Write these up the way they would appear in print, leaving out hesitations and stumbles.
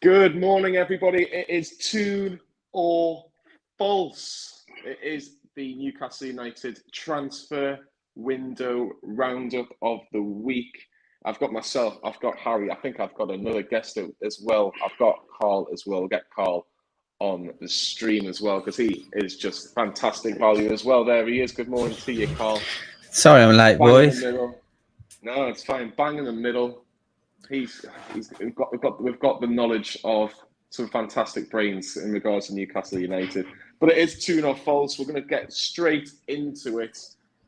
Good morning, everybody. It is Toon or False. It is the Newcastle United transfer window roundup of the week. I've got myself, I've got Harry, I think I've got another guest as well. I've got Carl as well. We'll get Carl on the stream as well because he is just fantastic value as well. There he is. Good morning to you, Carl. Sorry I'm late, boys. No, it's fine. Bang in the middle. We've got the knowledge of some fantastic brains in regards to Newcastle United. But it is Toon or False. We're going to get straight into it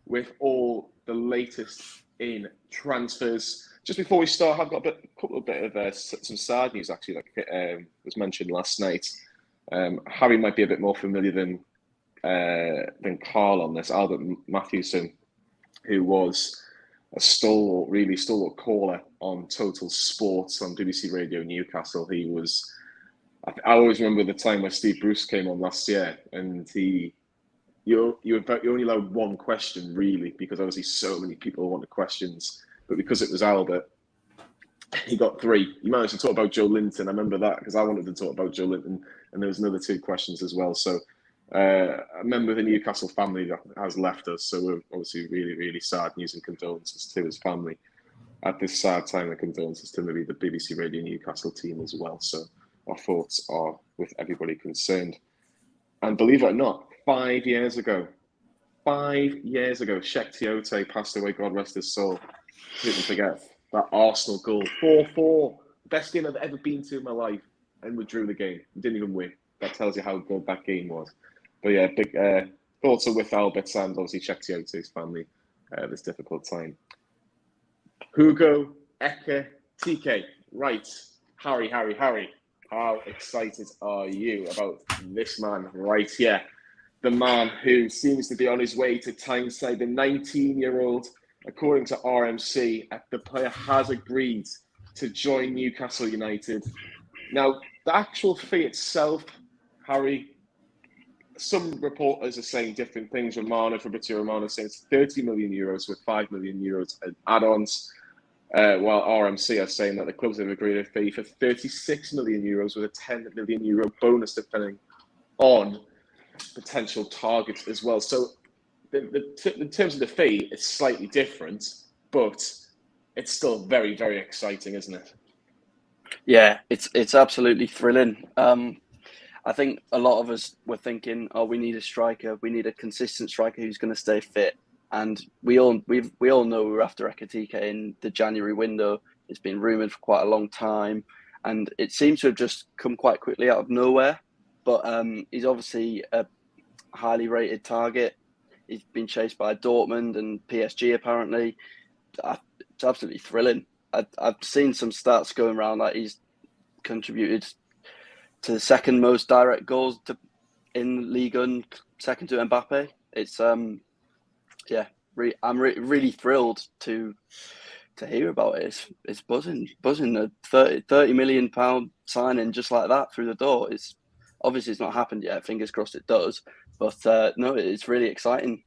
with all the latest in transfers. Just before we start, I've got a couple of some sad news actually, like was mentioned last night. Harry might be a bit more familiar than Carl on this. Albert Matthewson, who was a stalwart caller on Total Sports on BBC Radio Newcastle. He was, I always remember the time when Steve Bruce came on last year, and you're only allowed one question really, because obviously so many people wanted questions, but because it was Albert, he got three. He managed to talk about Joe Linton. I remember that because I wanted to talk about Joe Linton, and there was another two questions as well. So a member of the Newcastle family that has left us, so we're obviously really, really sad news and condolences to his family at this sad time, and condolences to maybe the BBC Radio Newcastle team as well. So our thoughts are with everybody concerned. And believe it or not, 5 years ago, Sheikh Tiote passed away, God rest his soul. Didn't forget that Arsenal goal, 4-4, best game I've ever been to in my life, and we drew the game. We didn't even win. That tells you how good that game was. But yeah, big thoughts are with Albert and obviously Sheikh Tiote's family this difficult time. Hugo Ekitike. Right. Harry. How excited are you about this man right here? The man who seems to be on his way to Tyneside, the 19-year-old, according to RMC, the player has agreed to join Newcastle United. Now, the actual fee itself, Harry, some reporters are saying different things. Fabrizio Romano saying it's 30 million euros with 5 million euros add-ons, while RMC are saying that the clubs have agreed a fee for 36 million euros with a 10 million euro bonus depending on potential targets as well. So in terms of the fee, it's slightly different, but it's still very, very exciting, isn't it? Yeah, it's absolutely thrilling. I think a lot of us were thinking, we need a striker. We need a consistent striker who's going to stay fit. And we all know we're after Ekitike in the January window. It's been rumoured for quite a long time. And it seems to have just come quite quickly out of nowhere. But he's obviously a highly rated target. He's been chased by Dortmund and PSG, apparently. It's absolutely thrilling. I've seen some stats going around that he's contributed to the second most direct goals in Ligue 1, second to Mbappe. It's I'm really thrilled to hear about it. It's buzzing. A £30 million signing just like that through the door. It's obviously it's not happened yet. Fingers crossed it does. But no, it's really exciting.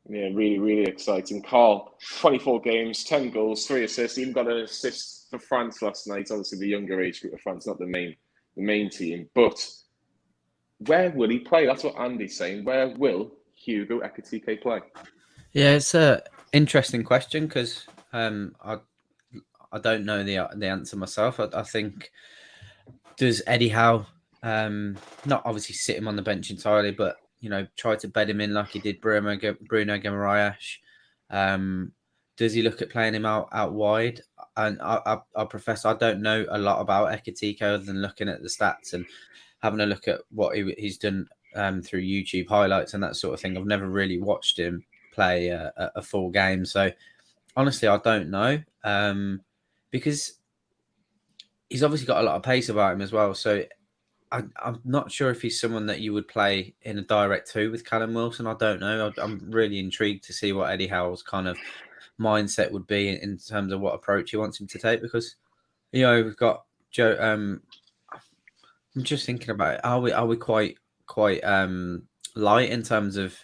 Yeah, really, really exciting. Carl, 24 games, 10 goals, 3 assists. He even got an assist for France last night. Obviously, the younger age group of France, not the main team. But where will he play? That's what Andy's saying. Where will Hugo Ekitike play? Yeah, it's an interesting question because I don't know the answer myself. I think, does Eddie Howe not obviously sit him on the bench entirely, but try to bed him in like he did Bruno Guimaraes? Does he look at playing him out wide? And I profess I don't know a lot about Ekitike other than looking at the stats and having a look at what he's done through YouTube highlights and that sort of thing. I've never really watched him play a full game. So honestly, I don't know because he's obviously got a lot of pace about him as well. So I'm not sure if he's someone that you would play in a direct two with Callum Wilson. I don't know. I'm really intrigued to see what Eddie Howe's kind of mindset would be in terms of what approach he wants him to take, because we've got Joe. I'm just thinking about it. Are we quite light in terms of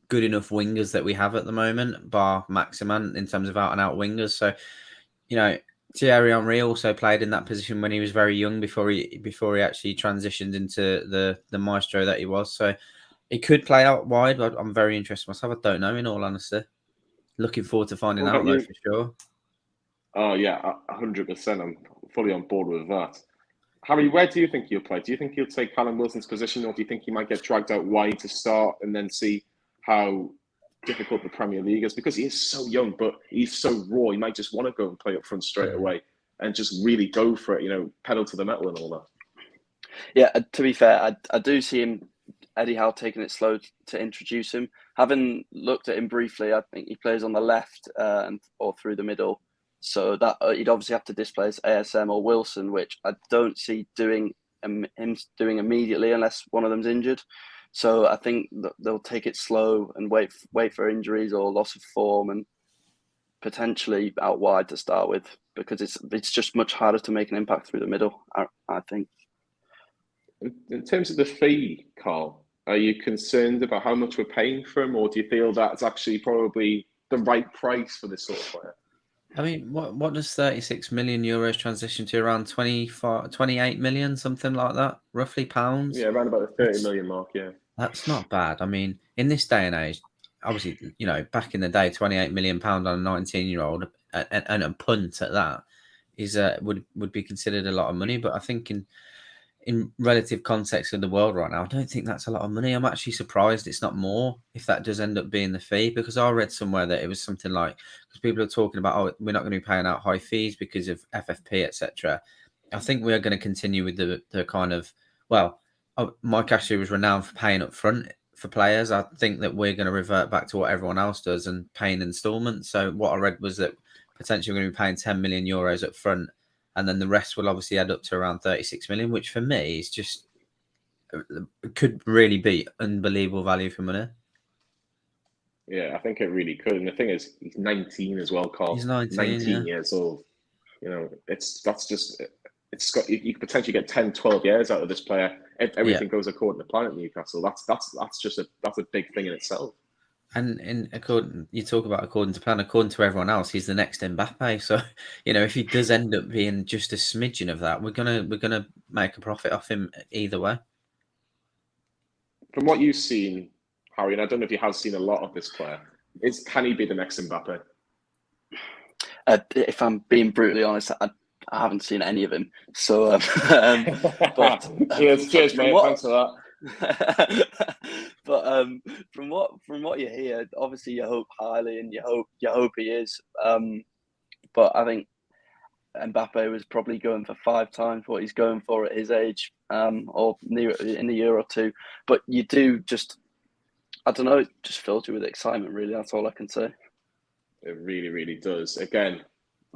good enough wingers that we have at the moment, bar Maximin, in terms of out and out wingers? So Thierry Henry also played in that position when he was very young before he actually transitioned into the maestro that he was. So he could play out wide, but I'm very interested myself. I don't know, in all honesty. Looking forward to finding out though, for sure. Oh yeah, 100%. I'm fully on board with that. Harry, where do you think he'll play? Do you think he'll take Callum Wilson's position, or do you think he might get dragged out wide to start and then see how difficult the Premier League is? Because he is so young, but he's so raw. He might just want to go and play up front straight away and just really go for it, pedal to the metal and all that. Yeah, to be fair, I do see him, Eddie Howe, taking it slow to introduce him. Having looked at him briefly, I think he plays on the left or through the middle. So that he'd obviously have to displace ASM or Wilson, which I don't see him doing immediately unless one of them's injured. So I think they'll take it slow and wait for injuries or loss of form, and potentially out wide to start with, because it's just much harder to make an impact through the middle, I think. In terms of the fee, Carl, are you concerned about how much we're paying for him, or do you feel that's actually probably the right price for this sort of player? I mean, what does 36 million euros transition to? Around 28 million, something like that, roughly, pounds? Yeah, around about the 30 million mark, yeah. That's not bad. I mean, in this day and age, obviously, back in the day, 28 million pound on a 19-year-old and a punt at that is would be considered a lot of money. But I think in relative context of the world right now, I don't think that's a lot of money. I'm actually surprised it's not more if that does end up being the fee, because I read somewhere that it was something like, because people are talking about, oh, we're not going to be paying out high fees because of FFP, etc. I think we are going to continue with the kind of, well, Mike Ashley was renowned for paying up front for players. I think that we're going to revert back to what everyone else does and paying installments. So what I read was that potentially we're going to be paying 10 million euros up front, and then the rest will obviously add up to around 36 million, which for me is just could really be unbelievable value for money. Yeah, I think it really could. And the thing is, he's 19 as well, Carl. He's 19 years old. You could potentially get 10, 12 years out of this player if everything goes according to plan at Newcastle. That's just a big thing in itself. And you talk about according to plan, according to everyone else, he's the next Mbappe. So, if he does end up being just a smidgen of that, we're gonna make a profit off him either way. From what you've seen, Harry, and I don't know if you have seen a lot of this player, can he be the next Mbappe? If I'm being brutally honest, I haven't seen any of him. So, but cheers, mate. Thanks for that. But from what you hear, obviously you hope highly and you hope he is. But I think Mbappe was probably going for 5 times what he's going for at his age, or near in a year or two. But you do just, I don't know, it just fills you with excitement. Really, that's all I can say. It really, really does. Again,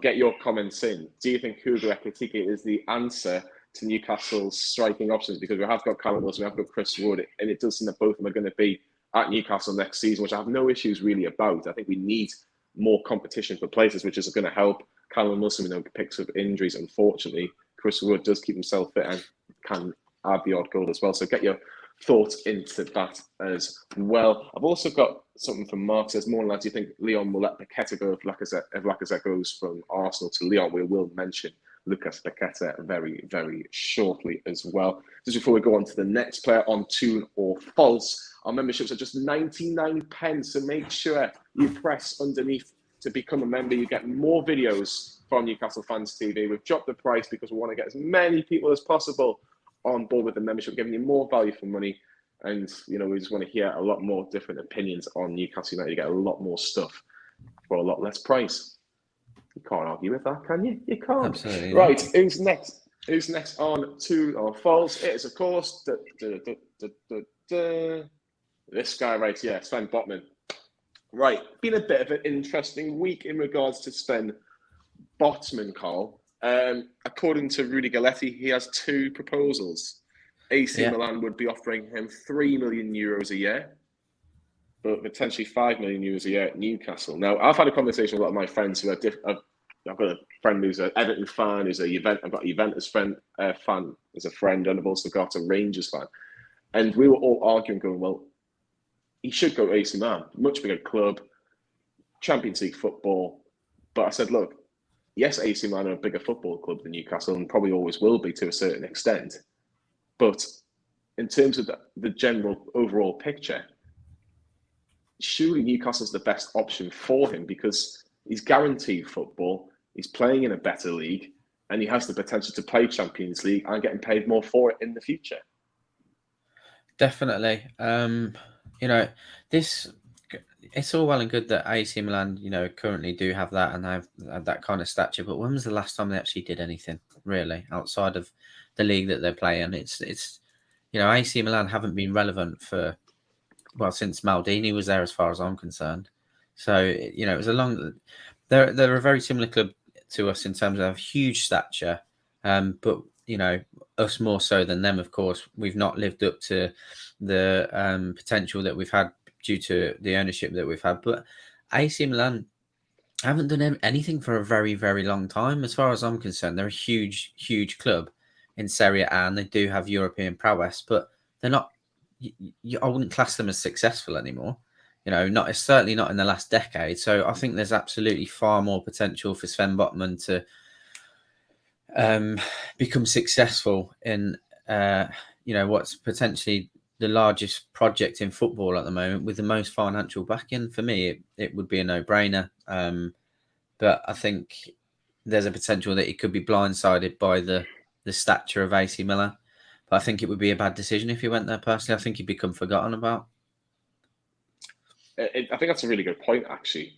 get your comments in. Do you think Hugo Ekitike is the answer to Newcastle's striking options? Because we have got Callum Wilson, we have got Chris Wood, and it does seem that both of them are going to be at Newcastle next season, which I have no issues really about. I think we need more competition for places, which is going to help Callum Wilson. We know picks up injuries, unfortunately. Chris Wood does keep himself fit and can add the odd goal as well. So get your thoughts into that as well. I've also got something from Mark. Says, more lads, do you think Leon will let Paquetá go if Lacazette goes from Arsenal to Lyon? We will mention Lucas Paquetá very, very shortly as well. Just before we go on to the next player on Toon or False, our memberships are just 99 pence, so make sure you press underneath to become a member. You get more videos from Newcastle Fans TV. We've dropped the price because we want to get as many people as possible on board with the membership, giving you more value for money. And, we just want to hear a lot more different opinions on Newcastle United. You get a lot more stuff for a lot less price. You can't argue with that, can you? You can't. Absolutely. Right, who's next? Who's next on Toon or False? It is, of course, this guy right here, Sven Botman. Right, been a bit of an interesting week in regards to Sven Botman, Carl. According to Rudy Galletti, he has 2 proposals. AC Milan would be offering him €3 million a year, but potentially €5 million a year at Newcastle. Now, I've had a conversation with a lot of my friends who are different. I've got a friend who's an Everton fan, I've got a Juventus fan as a friend, and I've also got a Rangers fan. And we were all arguing, going, well, he should go to AC Milan, much bigger club, Champions League football. But I said, look, yes, AC Milan are a bigger football club than Newcastle and probably always will be to a certain extent. But in terms of the general overall picture, surely Newcastle's the best option for him because he's guaranteed football, he's playing in a better league, and he has the potential to play Champions League and getting paid more for it in the future. Definitely. It's all well and good that AC Milan, currently do have that and have that kind of stature. But when was the last time they actually did anything really outside of the league that they're playing? It's AC Milan haven't been relevant since Maldini was there, as far as I'm concerned. So it was a long. They're a very similar club to us in terms of huge stature, but us more so than them. Of course, we've not lived up to the potential that we've had due to the ownership that we've had. But AC Milan haven't done anything for a very, very long time. As far as I'm concerned, they're a huge, huge club in Serie A, and they do have European prowess, but they're not. I wouldn't class them as successful anymore. Certainly not in the last decade. So I think there's absolutely far more potential for Sven Botman to become successful in what's potentially the largest project in football at the moment with the most financial backing. For me, it would be a no-brainer. But I think there's a potential that he could be blindsided by the stature of AC Milan. But I think it would be a bad decision if he went there personally. I think he'd become forgotten about. I think that's a really good point, actually,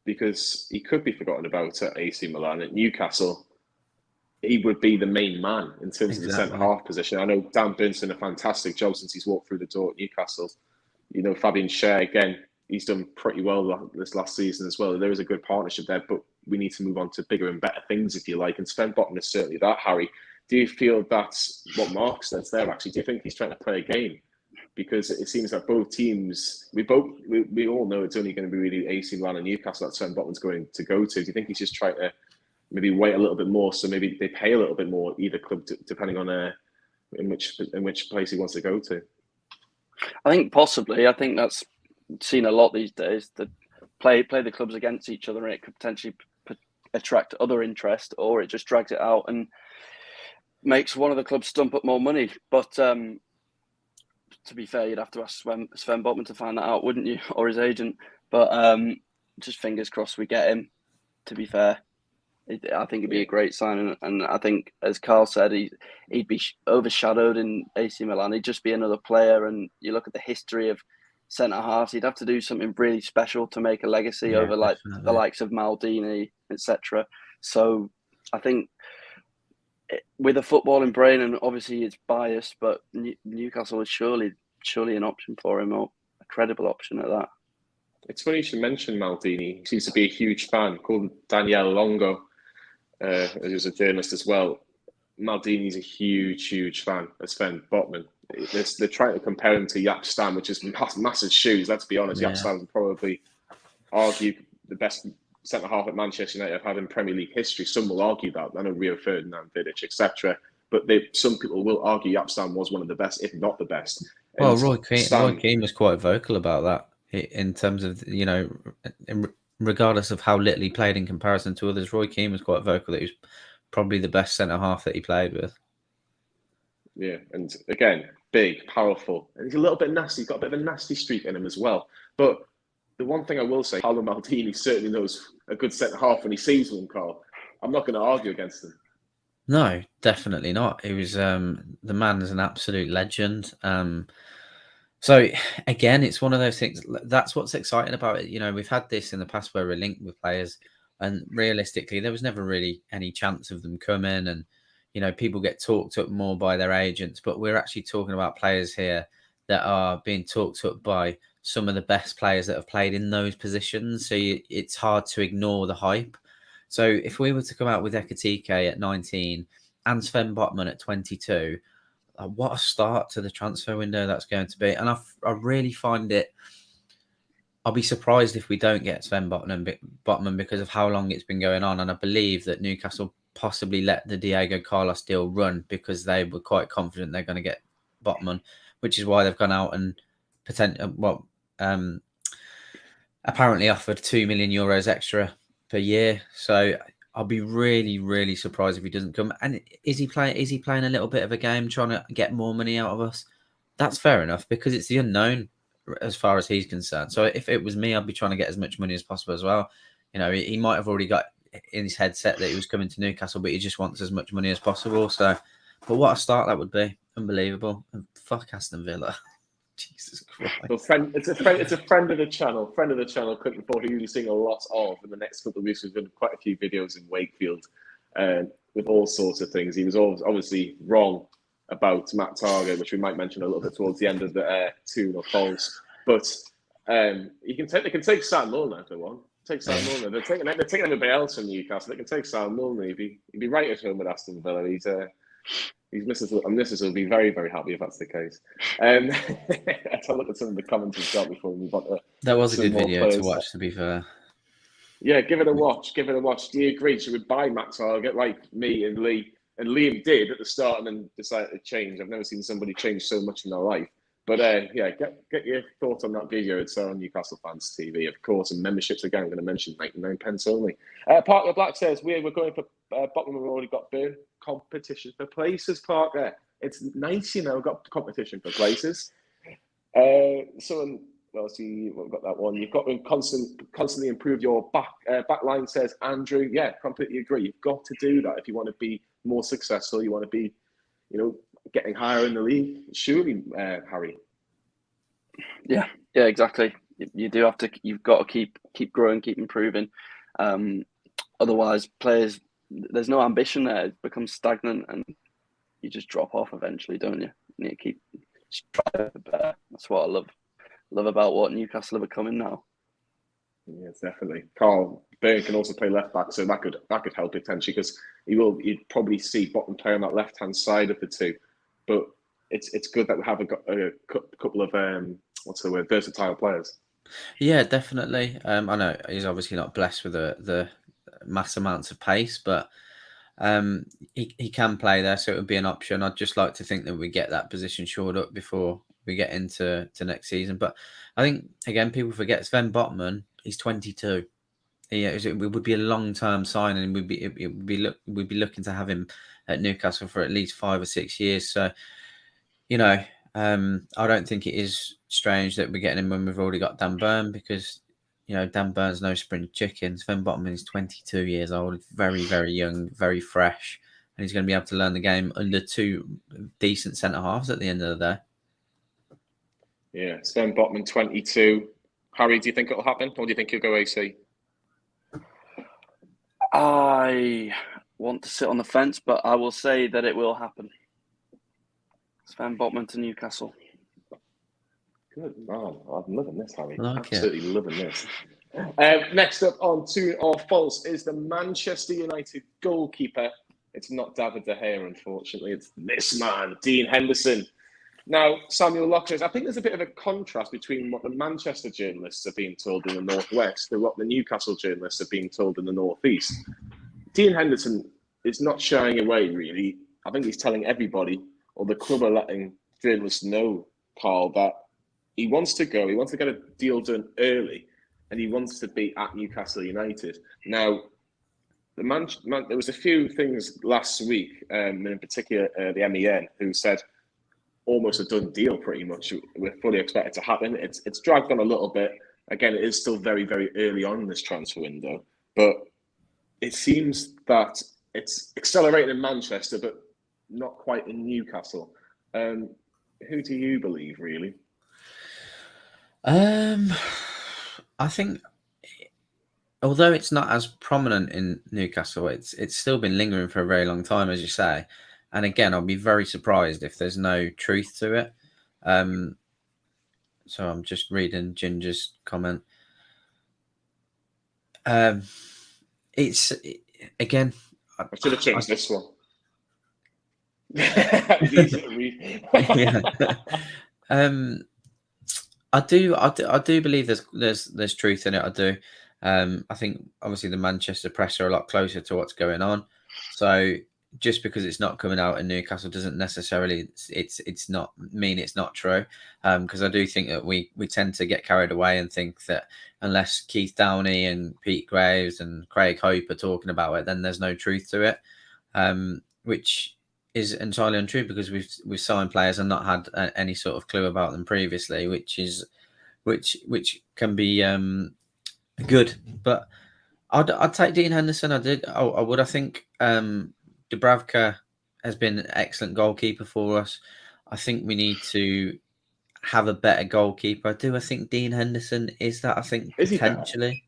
because he could be forgotten about at AC Milan. At Newcastle, he would be the main man in terms of the centre-half position. I know Dan Burns done a fantastic job since he's walked through the door at Newcastle. Fabian Schär, again, he's done pretty well this last season as well. There is a good partnership there, but we need to move on to bigger and better things, if you like. And Sven Botman is certainly that, Harry. Do you feel that's what Mark says there, actually? Do you think he's trying to play a game? Because it seems like both teams, we all know it's only going to be really AC Milan and Newcastle that Sven Botman's going to go to. Do you think he's just trying to maybe wait a little bit more, so maybe they pay a little bit more either club, depending on in which place he wants to go to? I think possibly. I think that's seen a lot these days. That play the clubs against each other, and it could potentially attract other interest, or it just drags it out and makes one of the clubs stump up more money. But to be fair, you'd have to ask Sven Botman to find that out, wouldn't you, or his agent? But just fingers crossed we get him. To be fair, I think it'd be a great sign, and I think, as Carl said, he'd be overshadowed in AC Milan. He'd just be another player, and you look at the history of centre halves, he'd have to do something really special to make a legacy over the likes of Maldini, etc. So I think with a footballing brain, and obviously it's biased, but Newcastle is surely an option for him, or a credible option at that. It's funny you should mention Maldini. He seems to be a huge fan, called Daniele Longo, who's a journalist as well. Maldini's a huge fan of Sven Botman. They're trying to compare him to Jaap Stam, which is massive shoes, let's be honest. Jaap Stam would probably argue the best centre-half at Manchester United have had in Premier League history. Some will argue that. I know Rio Ferdinand, Vidic, etc. But some people will argue Jaap Stam was one of the best, if not the best. Well, Roy Keane was quite vocal about that in terms of, regardless of how little he played in comparison to others. Roy Keane was quite vocal that he was probably the best centre-half that he played with. Yeah, and again, big, powerful. And he's a little bit nasty. He's got a bit of a nasty streak in him as well. But the one thing I will say, Paolo Maldini certainly knows a good centre-half when he sees one, Carl. I'm not going to argue against him. No, definitely not. He was the man is an absolute legend. So again, it's one of those things. That's what's exciting about it. We've had this in the past where we're linked with players, and realistically, there was never really any chance of them coming. And people get talked up more by their agents, but we're actually talking about players here that are being talked up by some of the best players that have played in those positions. So it's hard to ignore the hype. So if we were to come out with Ekitike at 19 and Sven Botman at 22, what a start to the transfer window that's going to be. And I really find it, I'll be surprised if we don't get Sven Botman because of how long it's been going on. And I believe that Newcastle possibly let the Diego Carlos deal run because they were quite confident they're going to get Botman, which is why they've gone out and apparently offered €2 million extra per year. So I'll be really, really surprised if he doesn't come. And is he playing a little bit of a game, trying to get more money out of us? That's fair enough, because it's the unknown as far as he's concerned. So if it was me, I'd be trying to get as much money as possible as well. You know, he might have already got in his headset that he was coming to Newcastle, but he just wants as much money as possible. So, but what a start that would be. Unbelievable. And fuck Aston Villa. Jesus Christ. Well, it's a friend of the channel. Friend of the channel, Clinton Ford, who you'll be seeing a lot of in the next couple of weeks. We've done quite a few videos in Wakefield with all sorts of things. He was obviously wrong about Matt Target, which we might mention a little bit towards the end of the Toon or false. But they can take Sam Milner if they want. Take Sam Milner. They're taking everybody else from Newcastle. They can take Sam Milner. He'd be right at home with Aston Villa. His missus will be very, very happy if that's the case. Let's have a look at some of the comments we've got before we move on to. That was a good video to watch, to be fair. Yeah, give it a watch. Give it a watch. Do you agree? Should we buy Matt Target like me and Lee? And Liam did at the start and then decided to change. I've never seen somebody change so much in their life. But yeah, get your thoughts on that video. It's on Newcastle Fans TV, of course. And memberships, again, I'm going to mention 99 pence only. Parker Black says, we're going for Botman. We've already got burn competition for places, Parker. It's 90 now. We've got competition for places. Well, see, we've got that one. You've got to constantly improve your back line, says Andrew. Yeah, completely agree. You've got to do that if you want to be more successful. You want to be, getting higher in the league. Surely, Harry. Yeah, exactly. You do have to. You've got to keep growing, keep improving. Otherwise, players, there's no ambition there. It becomes stagnant, and you just drop off eventually, don't you? You need to keep striving for better. That's what I love about what Newcastle are becoming now. Yes, definitely. Carl Byrne can also play left back, so that could help potentially, because you'd probably see Botman play on that left hand side of the two. But it's good that we have a couple of versatile players. Yeah, definitely. I know he's obviously not blessed with the mass amounts of pace, but he can play there, so it would be an option. I'd just like to think that we get that position shored up before we get into next season. But I think, again, people forget Sven Botman, he's 22. It would be a long-term sign, and we'd be looking to have him at Newcastle for at least 5 or 6 years. So, I don't think it is strange that we're getting him when we've already got Dan Burn, because Dan Burn's no spring chicken. Sven Botman is 22 years old, very, very young, very fresh, and he's going to be able to learn the game under two decent centre halves at the end of the day. Yeah, Sven Botman, 22. Harry, do you think it'll happen, or do you think he'll go AC? I want to sit on the fence, but I will say that it will happen. Sven Botman to Newcastle. Good man. I'm loving this, Harry. Absolutely loving this. Next up on Toon or False is the Manchester United goalkeeper. It's not David De Gea, unfortunately. It's this man, Dean Henderson. Now, Samuel Lockers, I think there's a bit of a contrast between what the Manchester journalists are being told in the Northwest and what the Newcastle journalists are being told in the Northeast. Dean Henderson is not shying away, really. I think he's telling everybody, or the club are letting journalists know, Carl, that he wants to go. He wants to get a deal done early, and he wants to be at Newcastle United. Now, there was a few things last week, in particular the MEN, who said almost a done deal, pretty much. We're fully expected to happen. It's dragged on a little bit. Again, it is still very, very early on in this transfer window, but it seems that it's accelerating in Manchester, but not quite in Newcastle. Who do you believe, really? I think, although it's not as prominent in Newcastle, it's still been lingering for a very long time, as you say. And again, I'll be very surprised if there's no truth to it. So I'm just reading Ginger's comment. It's again. I should have changed this one. Easy to read. Yeah. I do believe there's truth in it. I do. I think obviously the Manchester press are a lot closer to what's going on. So just because it's not coming out in Newcastle doesn't necessarily it's not mean it's not true. Because I do think that we tend to get carried away and think that unless Keith Downey and Pete Graves and Craig Hope are talking about it, then there's no truth to it. Which is entirely untrue, because we've signed players and not had any sort of clue about them previously, which can be good. But I'd take Dean Henderson. I would. I think Dubravka has been an excellent goalkeeper for us. I think we need to have a better goalkeeper. I think Dean Henderson is that. I think potentially.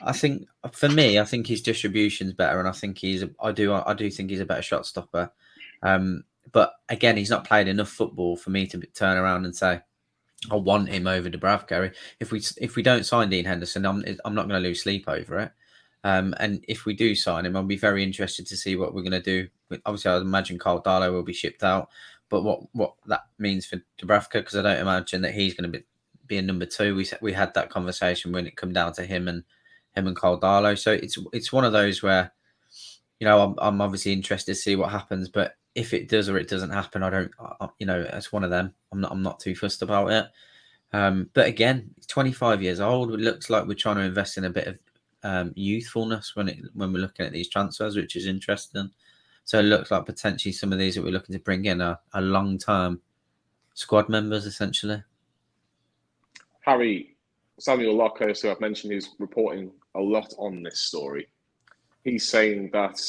I think for me, I think his distribution's better, and I think I do think he's a better shot stopper. But again, he's not played enough football for me to turn around and say I want him over Dubravka. If we don't sign Dean Henderson, I'm not going to lose sleep over it. And if we do sign him, I'll be very interested to see what we're going to do. Obviously, I imagine Carl Darlow will be shipped out, but what that means for Dubravka, because I don't imagine that he's going to be a number 2. We had that conversation when it come down to him and Carl Darlow. So it's one of those where, I'm obviously interested to see what happens, but if it does or it doesn't happen, it's one of them. I'm not too fussed about it. But again, he's 25 years old. It looks like we're trying to invest in a bit of youthfulness when we're looking at these transfers, which is interesting. So it looks like potentially some of these that we're looking to bring in are long-term squad members, essentially. Harry, Samuel Lockhurst, who I've mentioned, is reporting a lot on this story. He's saying that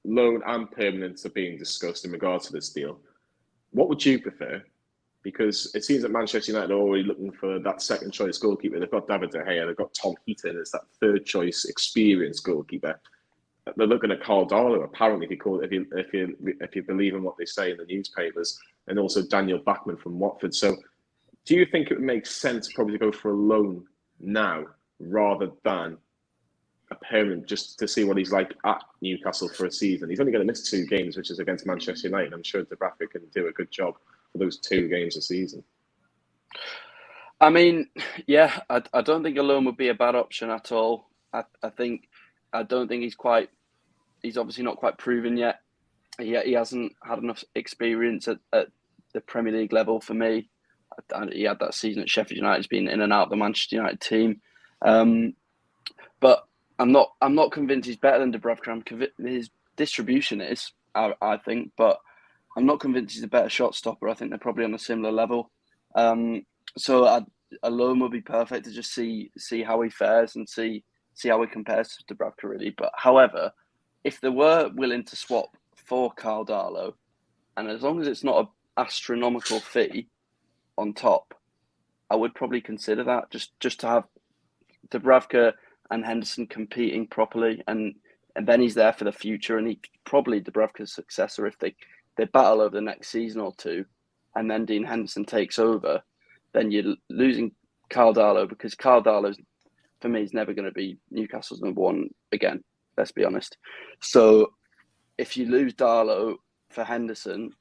loan and permanent are being discussed in regards to this deal. What would you prefer? Because it seems that Manchester United are already looking for that second choice goalkeeper. They've got David De Gea, they've got Tom Heaton as that third choice experienced goalkeeper. They're looking at Carl Darlow, apparently, if you believe in what they say in the newspapers, and also Daniel Bachmann from Watford. So, do you think it would make sense probably to go for a loan now rather than a permanent, just to see what he's like at Newcastle for a season? He's only going to miss 2 games, which is against Manchester United. I'm sure Dubravka can do a good job for those 2 games a season. I mean, yeah, I don't think a loan would be a bad option at all. I don't think he's obviously not quite proven yet. He hasn't had enough experience at the Premier League level for me. He had that season at Sheffield United. He's been in and out of the Manchester United team. But I'm not convinced he's better than Dubravka. His distribution is, I think, but I'm not convinced he's a better shot stopper. I think they're probably on a similar level. So a loan would be perfect to just see how he fares and see how he compares to Dubravka, really. But however, if they were willing to swap for Carl Darlow, and as long as it's not an astronomical fee on top, I would probably consider that, just to have Dubravka and Henderson competing properly, and then he's there for the future, and he probably Dubravka's successor if they battle over the next season or 2, and then Dean Henderson takes over. Then you're losing Carl Darlow, because Carl Darlow, for me, is never going to be Newcastle's number 1 again. Let's be honest. So if you lose Darlow for Henderson,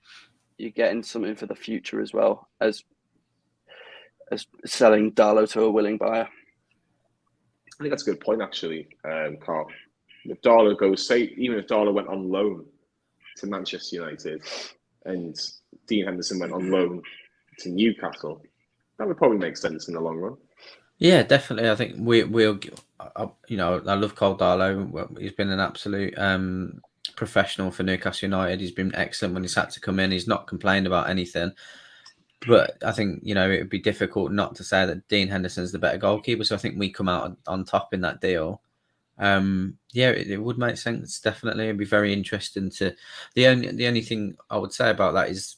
you're getting something for the future as well as selling Darlow to a willing buyer. I think that's a good point, actually, Carl. If Darlow goes, even if Darlow went on loan to Manchester United and Dean Henderson went on loan to Newcastle, that would probably make sense in the long run. Yeah, definitely. I think we'll. I love Carl Darlow. He's been an absolute professional for Newcastle United. He's been excellent when he's had to come in. He's not complained about anything. But I think, it would be difficult not to say that Dean Henderson's the better goalkeeper. So I think we come out on top in that deal. It would make sense. Definitely, it'd be very interesting to. The only thing I would say about that is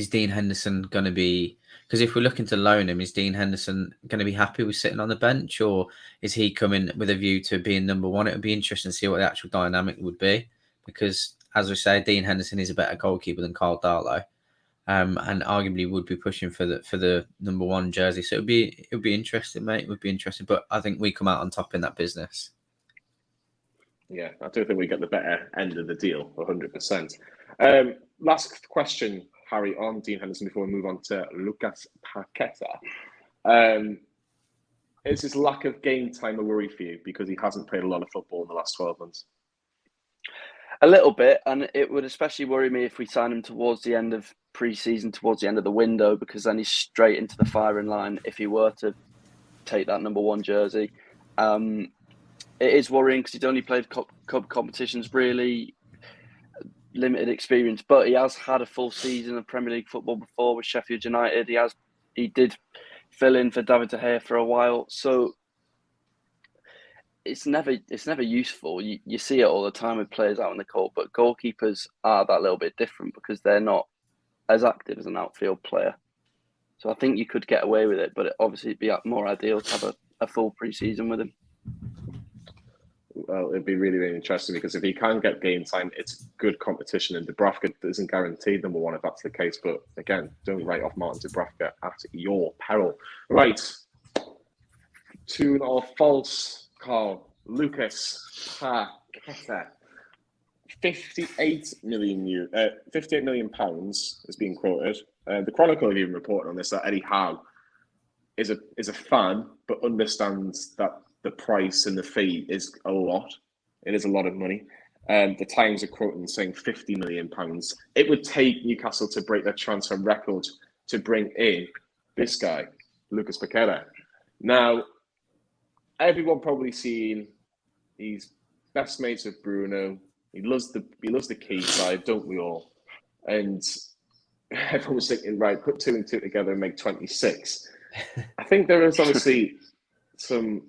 Dean Henderson going to be? Because if we're looking to loan him, is Dean Henderson going to be happy with sitting on the bench, or is he coming with a view to being number 1? It would be interesting to see what the actual dynamic would be. Because, as we say, Dean Henderson is a better goalkeeper than Carl Darlow. And arguably would be pushing for the number 1 jersey. So it would be interesting, mate. It would be interesting. But I think we come out on top in that business. Yeah, I do think we get the better end of the deal, 100%. Last question, Harry, on Dean Henderson before we move on to Lucas Paquetá. Is his lack of game time a worry for you because he hasn't played a lot of football in the last 12 months? A little bit, and it would especially worry me if we sign him towards the end of pre-season, towards the end of the window, because then he's straight into the firing line if he were to take that number 1 jersey. It is worrying because he's only played cup competitions, really limited experience, but he has had a full season of Premier League football before with Sheffield United. He did fill in for David De Gea for a while, so it's never useful. You see it all the time with players out in the court, but goalkeepers are that little bit different because they're not as active as an outfield player. So I think you could get away with it, but obviously it'd be more ideal to have a full pre-season with him. Well, it'd be really, really interesting because if he can get game time, it's good competition, and Dubravka isn't guaranteed number 1 if that's the case. But again, don't write off Martin Dubravka at your peril. Right. Toon or false, Carl? Lucas Paquetá. 58 million pounds is being quoted. The Chronicle have even reported on this that Eddie Howe is a fan, but understands that the price and the fee is a lot. It is a lot of money. The Times are quoting saying £50 million. It would take Newcastle to break their transfer record to bring in this guy, Lucas Paquetá. Now, everyone probably seen he's best mates with Bruno. He loves the key side, don't we all? And everyone was thinking, right, put 2 and 2 together and make 26. I think there is obviously some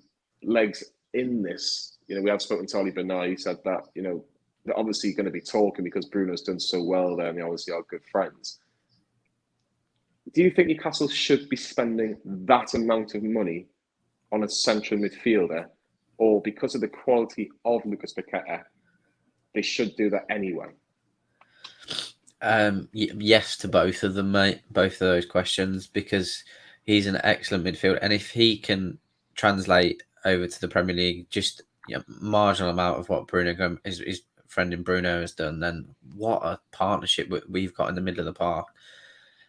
legs in this. You know, we have spoken to Oli Bernard. He said that, you know, they're obviously going to be talking because Bruno's done so well there and they obviously are good friends. Do you think Newcastle should be spending that amount of money on a central midfielder, or because of the quality of Lucas Paquetá, they should do that anyway? Yes to both of them, mate. Both of those questions, because he's an excellent midfielder, and if he can translate over to the Premier League, just marginal amount of what Bruno, his friend in Bruno, has done, then what a partnership we've got in the middle of the park.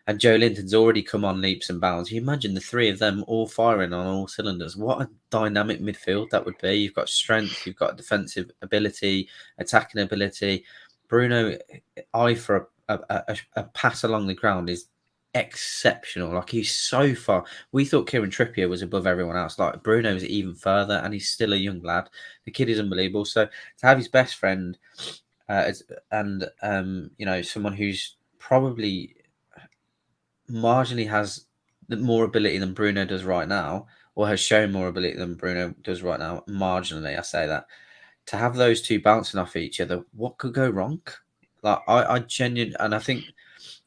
And Joe Linton's already come on leaps and bounds. You imagine the 3 of them all firing on all cylinders. What a dynamic midfield that would be. You've got strength, you've got defensive ability, attacking ability. Bruno, eye for a pass along the ground is exceptional. Like, he's so far. We thought Kieran Trippier was above everyone else. Like, Bruno's even further, and he's still a young lad. The kid is unbelievable. So to have his best friend and someone who's probably marginally has more ability than Bruno does right now, or has shown more ability than Bruno does right now, marginally, I say that, to have those 2 bouncing off each other, what could go wrong? Like, I genuinely, and I think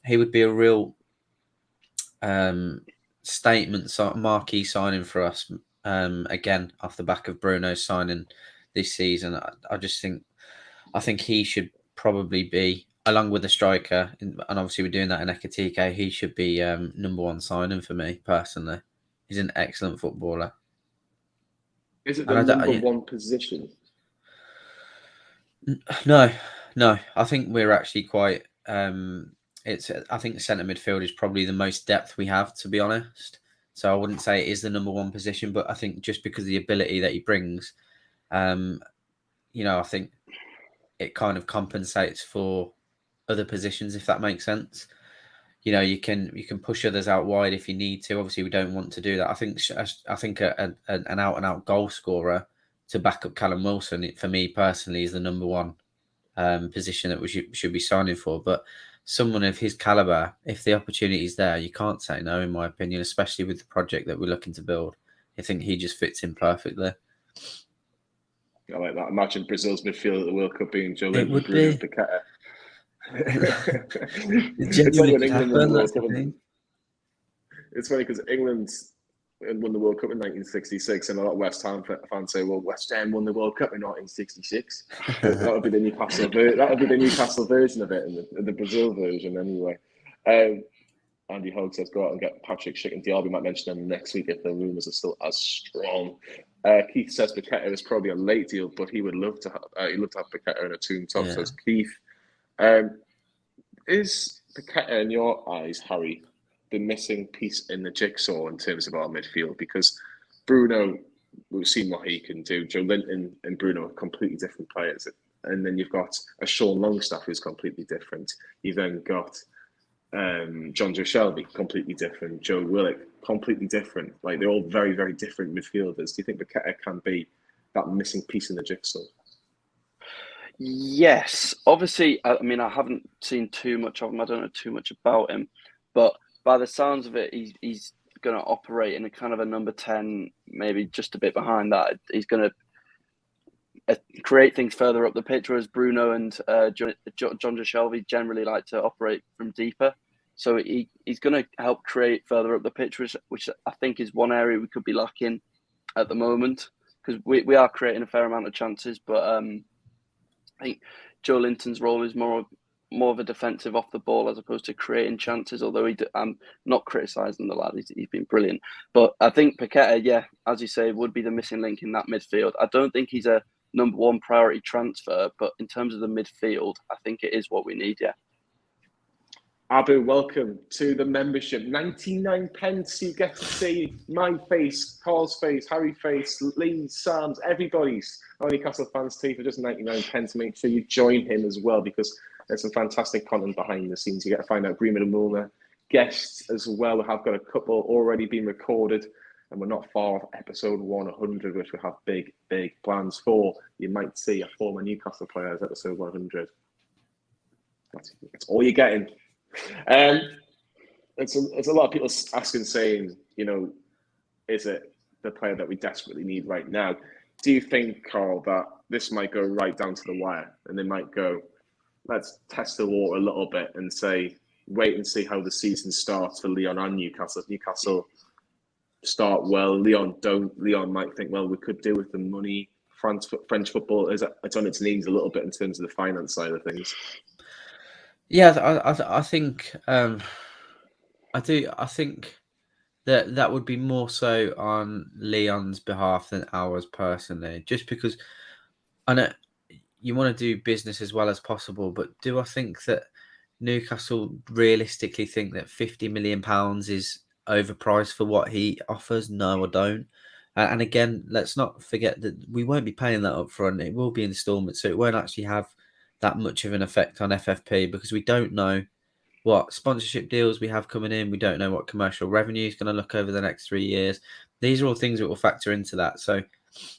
he would be a real statement, marquee signing for us, again, off the back of Bruno's signing this season. I think he should probably be, along with the striker, and obviously we're doing that in Ekitike, he should be number 1 signing for me, personally. He's an excellent footballer. Is it the number 1 position? No. I think we're actually quite... I think centre midfield is probably the most depth we have, to be honest. So I wouldn't say it is the number 1 position, but I think just because of the ability that he brings, I think it kind of compensates for other positions, if that makes sense. You can push others out wide if you need to. Obviously, we don't want to do that. I think an out and out goal scorer to back up Callum Wilson, for me personally, is the number 1 position that we should be signing for. But someone of his caliber, if the opportunity is there, you can't say no, in my opinion, especially with the project that we're looking to build. I think he just fits in perfectly. I like that. Imagine Brazil's midfield at the World Cup being Joe Linton, Bruno, Paquetá. It's like when England won the World Cup. It's funny because England won the World Cup in 1966, and a lot of West Ham fans say, "Well, West Ham won the World Cup in 1966." That would be the Newcastle. That would be the Newcastle version of it, and the Brazil version, anyway. Andy Hogue says, "Go out and get Patrick Schick and Diaby." Might mention them next week if the rumours are still as strong. Keith says Paquetá is probably a late deal, but he would love to have. He'd love to have Paquetá in a Toon top. Yeah. Says Keith. Is Paquetá, in your eyes, Harry, the missing piece in the jigsaw in terms of our midfield? Because Bruno, we've seen what he can do. Joe Linton and Bruno are completely different players. And then you've got a Sean Longstaff who's completely different. You've then got John Joe Shelby, completely different. Joe Willock, completely different. Like, they're all very, very different midfielders. Do you think Paquetá can be that missing piece in the jigsaw? Yes, obviously. I mean, I haven't seen too much of him. I don't know too much about him, but by the sounds of it, he's going to operate in a kind of a number 10, maybe just a bit behind that. He's going to create things further up the pitch, whereas Bruno and John Shelby generally like to operate from deeper. So he's going to help create further up the pitch, which I think is one area we could be lacking at the moment, because we are creating a fair amount of chances, but I think Joe Linton's role is more of a defensive off the ball as opposed to creating chances, although I'm not criticising the lad, he's been brilliant. But I think Paquetá, yeah, as you say, would be the missing link in that midfield. I don't think he's a number one priority transfer, but in terms of the midfield, I think it is what we need, yeah. Abu, welcome to the membership. 99 pence. You get to see my face, Carl's face, Harry's face, Lee's, Sam's, everybody's Newcastle fans too for just 99 pence. Make sure you join him as well, because there's some fantastic content behind the scenes. You get to find out Greenwood and Milner guests as well. We have got a couple already being recorded, and we're not far off episode 100, which we have big, big plans for. You might see a former Newcastle player as episode 100. That's all you're getting. It's a lot of people asking, saying, you know, is it the player that we desperately need right now? Do you think, Carl, that this might go right down to the wire, and they might go, let's test the water a little bit and say, wait and see how the season starts for Lyon and Newcastle? If Newcastle start well, Lyon don't. Lyon might think, well, we could do with the money. French football it's on its knees a little bit in terms of the finance side of things. Yeah, I think I do. I think that would be more so on Leon's behalf than ours personally, just because I know you want to do business as well as possible. But do I think that Newcastle realistically think that £50 million is overpriced for what he offers? No, I don't. And again, let's not forget that we won't be paying that up front. It will be installments, so it won't actually have that much of an effect on FFP, because we don't know what sponsorship deals we have coming in. We don't know what commercial revenue is going to look over the next 3 years. These are all things that will factor into that. So,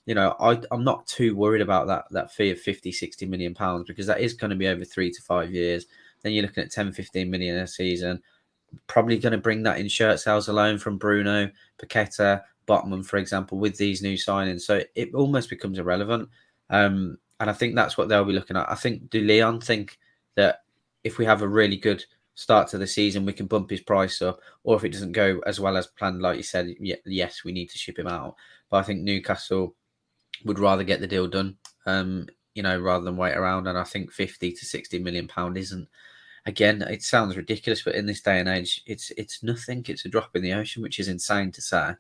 you know, I'm not too worried about that fee of 50-60 million pounds, because that is going to be over 3 to 5 years. Then you're looking at 10-15 million a season. Probably going to bring that in shirt sales alone from Bruno, Paquetá, Botman, for example, with these new signings. So it almost becomes irrelevant. And I think that's what they'll be looking at. I think, do Lyon think that if we have a really good start to the season, we can bump his price up? Or if it doesn't go as well as planned, like you said, yes, we need to ship him out. But I think Newcastle would rather get the deal done, you know, rather than wait around. And I think 50 to 60 million pound isn't, again, it sounds ridiculous, but in this day and age, it's nothing. It's a drop in the ocean, which is insane to say.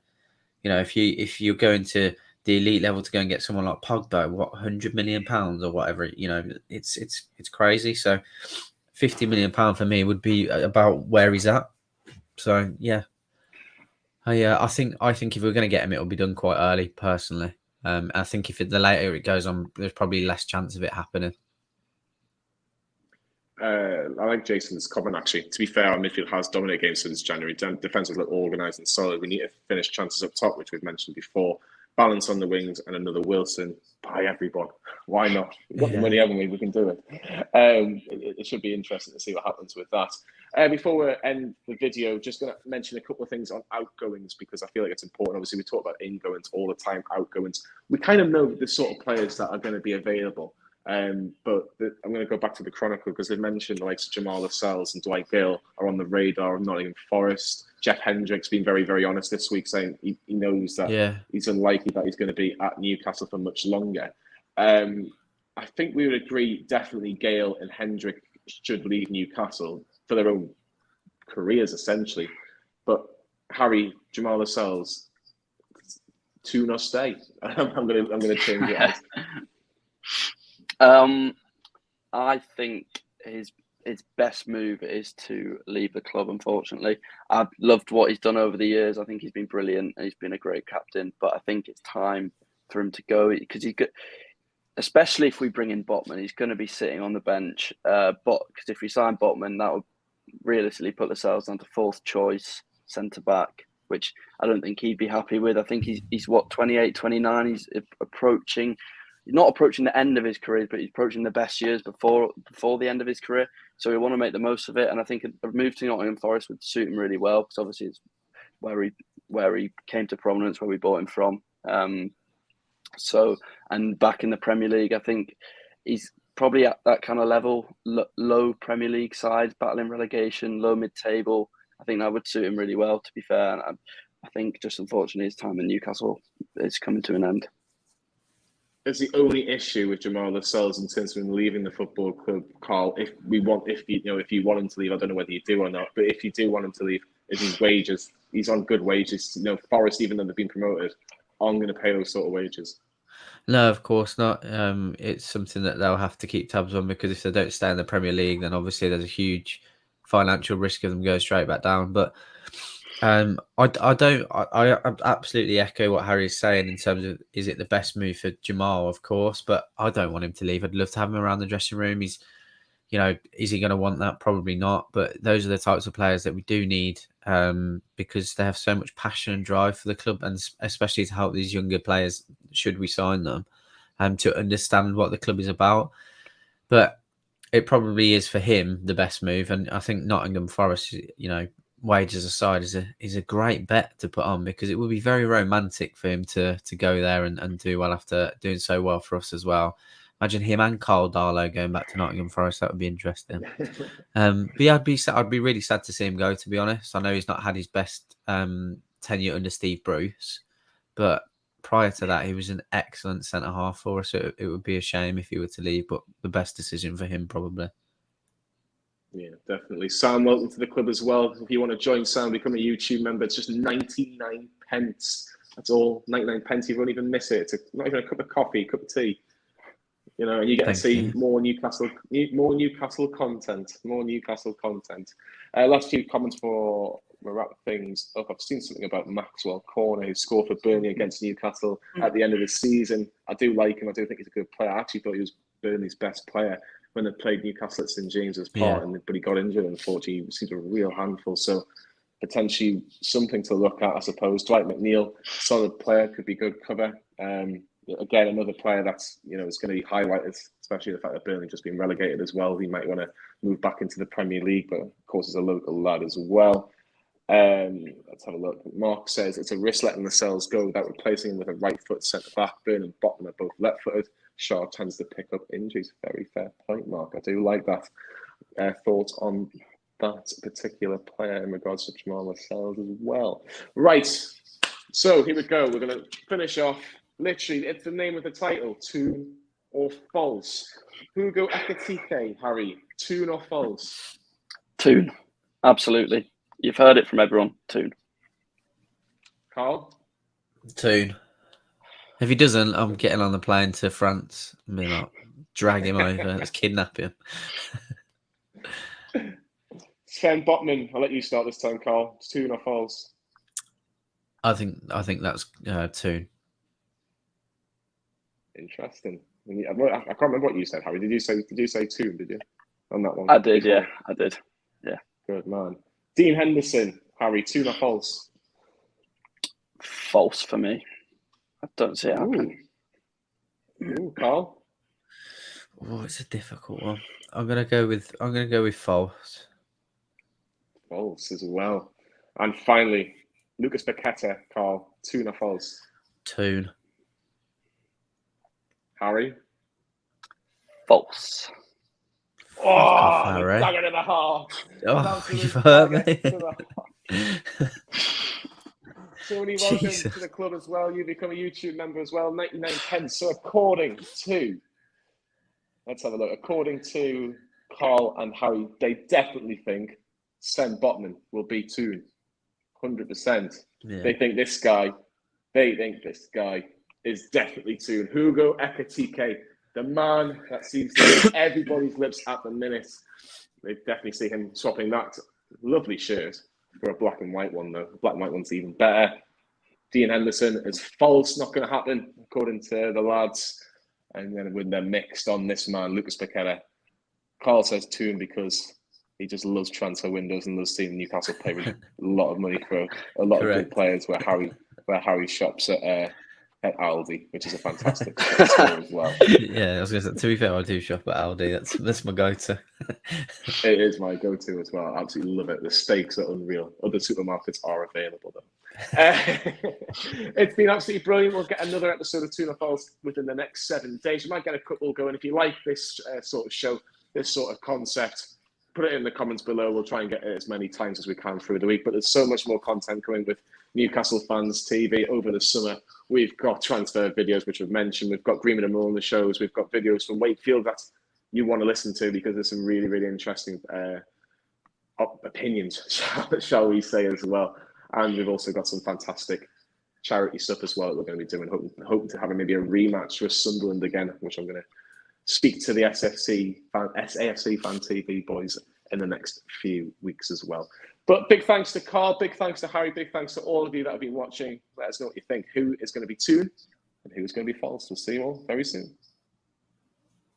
You know, if you're going to the elite level to go and get someone like Pogba, what, £100 million or whatever, you know, it's crazy. So £50 million for me would be about where he's at. So yeah, I think if we're going to get him, it will be done quite early. Personally, I think if the later it goes on, there's probably less chance of it happening. I like Jason's comment, actually. To be fair, our midfield has dominated games since January. Defence is organised and solid. We need to finish chances up top, which we've mentioned before. Balance on the wings and another Wilson. Buy everyone. Why not? We've got the money, haven't we? We can do it. It should be interesting to see what happens with that. Before we end the video, just going to mention a couple of things on outgoings, because I feel like it's important. Obviously, we talk about ingoings all the time, outgoings. We kind of know the sort of players that are going to be available. But I'm going to go back to the Chronicle, because they mentioned the likes of Jamal Lascelles and Dwight Gill are on the radar of Nottingham Forest. Jeff Hendrick's been very, very honest this week, saying he knows that he's unlikely that he's going to be at Newcastle for much longer. I think we would agree definitely Gale and Hendrick should leave Newcastle for their own careers, essentially. But Harry, Jamal Lascelles, Toon or stay. I'm going to change it. I think his best move is to leave the club, unfortunately. I've loved what he's done over the years. I think he's been brilliant and he's been a great captain, but I think it's time for him to go, because especially if we bring in Botman, he's going to be sitting on the bench. But because if we sign Botman, that would realistically put ourselves onto fourth choice centre back, which I don't think he'd be happy with. I think he's what, 28, 29. He's approaching. He's not approaching the end of his career, but he's approaching the best years before the end of his career. So we want to make the most of it. And I think a move to Nottingham Forest would suit him really well, because obviously it's where he came to prominence, where we bought him from. So, and back in the Premier League, I think he's probably at that kind of level, low Premier League side, battling relegation, low mid-table. I think that would suit him really well, to be fair. And I think just unfortunately his time in Newcastle is coming to an end. It's the only issue with Jamal Lascelles in terms of him leaving the football club, Carl. If you want him to leave, I don't know whether you do or not, but if you do want him to leave, is his wages. He's on good wages. Forest, even though they've been promoted, aren't going to pay those sort of wages. No, of course not. It's something that they'll have to keep tabs on, because if they don't stay in the Premier League, then obviously there's a huge financial risk of them going straight back down. But I absolutely echo what Harry's saying in terms of, is it the best move for Jamal? Of course, but I don't want him to leave. I'd love to have him around the dressing room. He's, is he going to want that? Probably not. But those are the types of players that we do need, because they have so much passion and drive for the club, and especially to help these younger players, should we sign them, to understand what the club is about. But it probably is for him the best move, and I think Nottingham Forest, wages aside, is a great bet to put on, because it would be very romantic for him to go there and do well after doing so well for us as well. Imagine him and Carl Darlow going back to Nottingham Forest. That would be interesting. But yeah, I'd be really sad to see him go, to be honest. I know he's not had his best tenure under Steve Bruce, but prior to that, he was an excellent centre-half for us. So it would be a shame if he were to leave, but the best decision for him, probably. Yeah, definitely. Sam, welcome to the club as well. If you want to join Sam, become a YouTube member. It's just 99 pence. That's all. 99 pence. You won't even miss it. It's not even a cup of coffee, a cup of tea. And you get to see more Newcastle content. Last few comments for we wrap things up. I've seen something about Maxwell Corner, who scored for Burnley against Newcastle at the end of the season. I do like him. I do think he's a good player. I actually thought he was Burnley's best player when they played Newcastle at St James's Park, but he got injured. Unfortunately, he seems a real handful. So potentially something to look at, I suppose. Dwight McNeil, solid player, could be good cover. Again, another player that's is going to be highlighted, especially the fact that Burnley just been relegated as well. He might want to move back into the Premier League, but of course, is a local lad as well. Let's have a look. Mark says it's a risk letting Lascelles go without replacing him with a right foot centre back. Burn and Botman are both left footed. Shaw tends to pick up injuries. Very fair point, Mark. I do like that. Thoughts on that particular player in regards to Jamal Lascelles as well. Right. So here we go. We're going to finish off. Literally, it's the name of the title. Toon or false? Hugo Ekitike, Harry. Toon or false? Toon. Absolutely. You've heard it from everyone. Toon. Carl? Toon. If he doesn't, I'm getting on the plane to France. I mean, like, drag him over. Let's kidnap him. Sven Botman, I'll let you start this time, Carl. Toon or false? I think that's Toon. Interesting. I can't remember what you said, Harry. Did you say Toon? Did you on that one? I did. Yeah, I did. Yeah. Good man. Dean Henderson, Harry. Toon or false? False for me. I don't see it happening. Ooh, Carl. Oh, it's a difficult one. I'm gonna go with false. False as well. And finally, Lucas Paquetá, Carl. Toon or false? Toon. Harry? False. Oh, dagger in the heart. Oh, you've hurt me. Tony, welcome to the club as well. You become a YouTube member as well. 99 pence. So according to, let's have a look. According to Carl and Harry, they definitely think Sven Botman will be Toon. 100%. Yeah. They think this guy is definitely Toon. Hugo Ekitike, the man that seems to be on everybody's lips at the minute. They definitely see him swapping that lovely shirt for a black and white one, though. The black and white one's even better. Dean Henderson is false, not going to happen, according to the lads. And then when they're mixed on this man, Lucas Paquetá, Carl says Toon because he just loves transfer windows and loves seeing Newcastle pay a lot of money for a lot of good players. Where Harry shops at Aldi, which is a fantastic store as well. Yeah, I was going to say, to be fair, I do shop at Aldi. That's my go-to. It is my go-to as well. I absolutely love it. The steaks are unreal. Other supermarkets are available though. It's been absolutely brilliant. We'll get another episode of Tuna Falls within the next 7 days. You might get a couple going. If you like this sort of show, this sort of concept, put it in the comments below. We'll try and get it as many times as we can through the week. But there's so much more content coming with Newcastle Fans TV over the summer. We've got transfer videos, which we've mentioned. We've got Greenwood and Moore on the shows. We've got videos from Wakefield that you want to listen to because there's some really, really interesting opinions, shall we say, as well. And we've also got some fantastic charity stuff as well that we're going to be doing. Hoping to have maybe a rematch with Sunderland again, which I'm going to speak to the AFC Fan TV boys in the next few weeks as well. But big thanks to Carl, big thanks to Harry, big thanks to all of you that have been watching. Let us know what you think. Who is going to be Toon and who is going to be false? We'll see you all very soon.